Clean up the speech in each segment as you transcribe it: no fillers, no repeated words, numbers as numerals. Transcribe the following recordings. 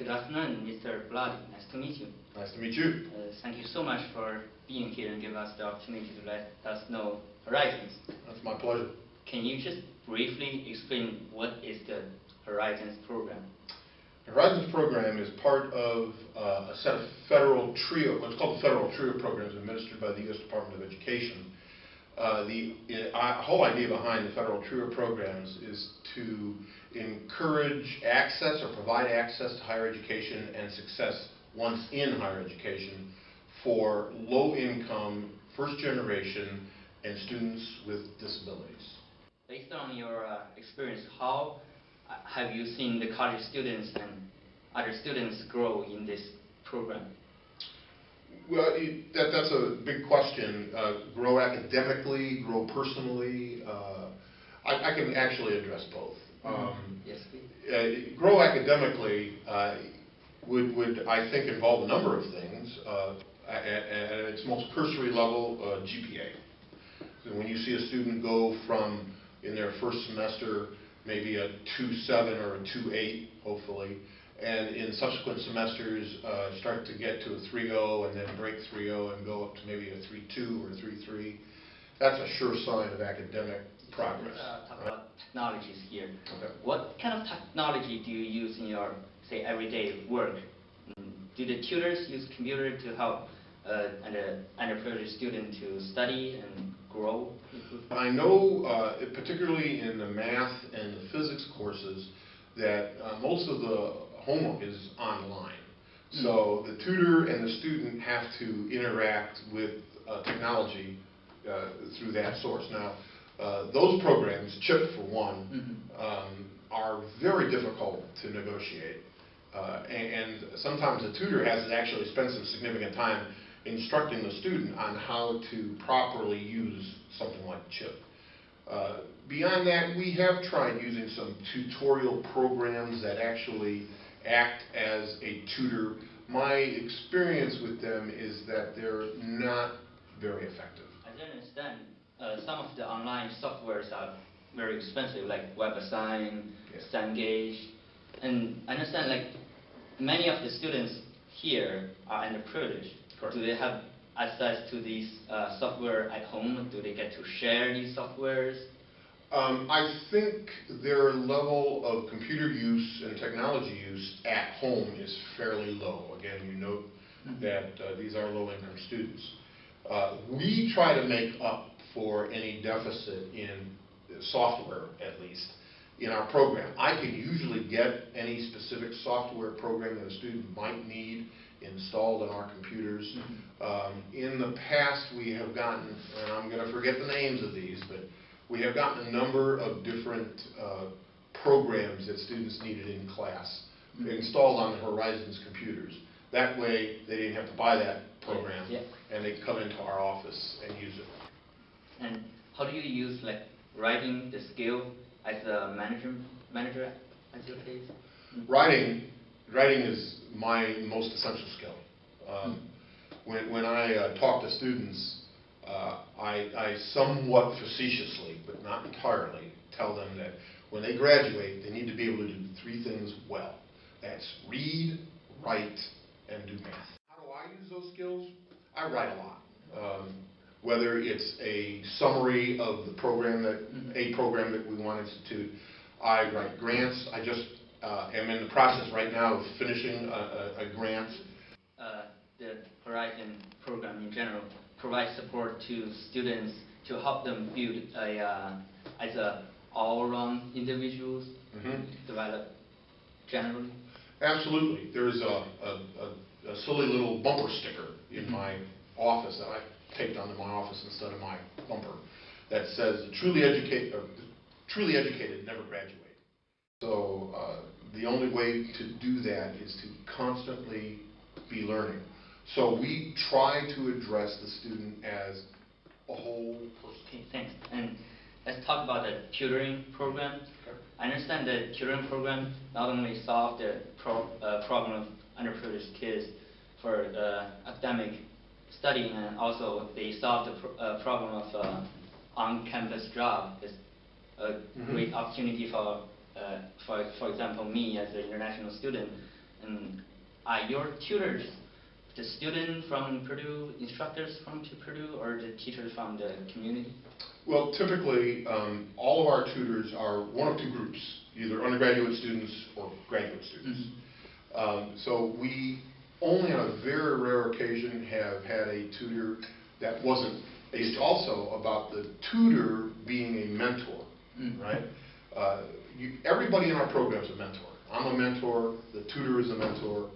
Good afternoon, Mr. Blood. Nice to meet you. Nice to meet you. Thank you so much for being here and giving us the opportunity to let us know Horizons. That's my pleasure. Can you just briefly explain what is the Horizons program? The Horizons program is part of a set of federal TRIO, what's called the federal TRIO programs administered by the U.S. Department of Education. The whole idea behind the federal TRIO programs is to encourage access or provide access to higher education and success once in higher education for low-income, first-generation, and students with disabilities. Based on your experience, how have you seen the college students and other students grow in this program? Well, that's a big question. Grow academically, grow personally. I can actually address both. Yes, please. Grow academically would, I think, involve a number of things. At its most cursory level, GPA. So when you see a student go from, in their first semester, maybe a 2.7 or a 2.8, hopefully, and in subsequent semesters start to get to a 3.0 and then break 3.0 and go up to maybe a 3.2 or a 3.3, that's a sure sign of academic progress. Talk about technologies here. Okay. What kind of technology do you use in your, say, everyday work? Do the tutors use computer to help an underprivileged student to study and grow? I know, particularly in the math and the physics courses, that most of the homework is online. So the tutor and the student have to interact with technology through that source. Now, those programs, CHIP for one, are very difficult to negotiate. And sometimes the tutor has to actually spend some significant time instructing the student on how to properly use something like CHIP. Beyond that, we have tried using some tutorial programs that actually act as a tutor. My experience with them is that they're not very effective. As I understand, some of the online softwares are very expensive, like WebAssign, Cengage, and I understand like many of the students here are underprivileged. Correct. Do they have access to these software at home? Do they get to share these softwares? I think their level of computer use and technology use at home is fairly low. Again, you note that these are low-income students. We try to make up for any deficit in software, at least, in our program. I can usually get any specific software program that a student might need installed on our computers. In the past, we have gotten, and I'm going to forget the names of these, but we have gotten a number of different programs that students needed in class installed on the Horizons computers. That way, they didn't have to buy that program, and they could come into our office and use it. And how do you use like writing the skill as a manager as your case? Writing is my most essential skill. When I talk to students, I somewhat facetiously, but not entirely, tell them that when they graduate, they need to be able to do three things well. That's read, write, and do math. How do I use those skills? I write a lot. Whether it's a summary of the program a program that we want to institute, I write grants. I just am in the process right now of finishing a grant. The Horizon program in general provides support to students to help them build as a all-around individuals, develop generally. Absolutely. There's a silly little bumper sticker in my office that I taped onto my office instead of my bumper that says truly educated never graduate. So the only way to do that is to constantly be learning. So we try to address the student as a whole person. Okay, thanks. And let's talk about the tutoring program. Okay. I understand the tutoring program not only solved the problem of underprivileged kids for academic studying, and also they solved the problem of on-campus job. It's a great opportunity for example, me as an international student, And are your tutors the student from Purdue, instructors from Purdue, or the teachers from the community? Well, typically, all of our tutors are one of two groups, either undergraduate students or graduate students. So we only on a very rare occasion have had a tutor that wasn't based also about the tutor being a mentor, right? Everybody in our program is a mentor. I'm a mentor, the tutor is a mentor.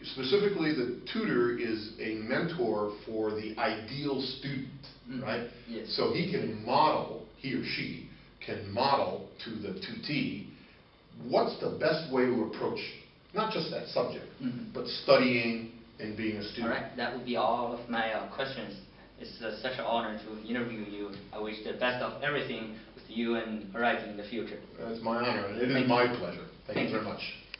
Specifically, the tutor is a mentor for the ideal student, right? Yes. So he can model, he or she can model to the tutee what's the best way to approach not just that subject, but studying and being a student. All right, that would be all of my questions. It's such an honor to interview you. I wish the best of everything with you and Horizon in the future. It's my honor, and it is my pleasure. Thank you very much.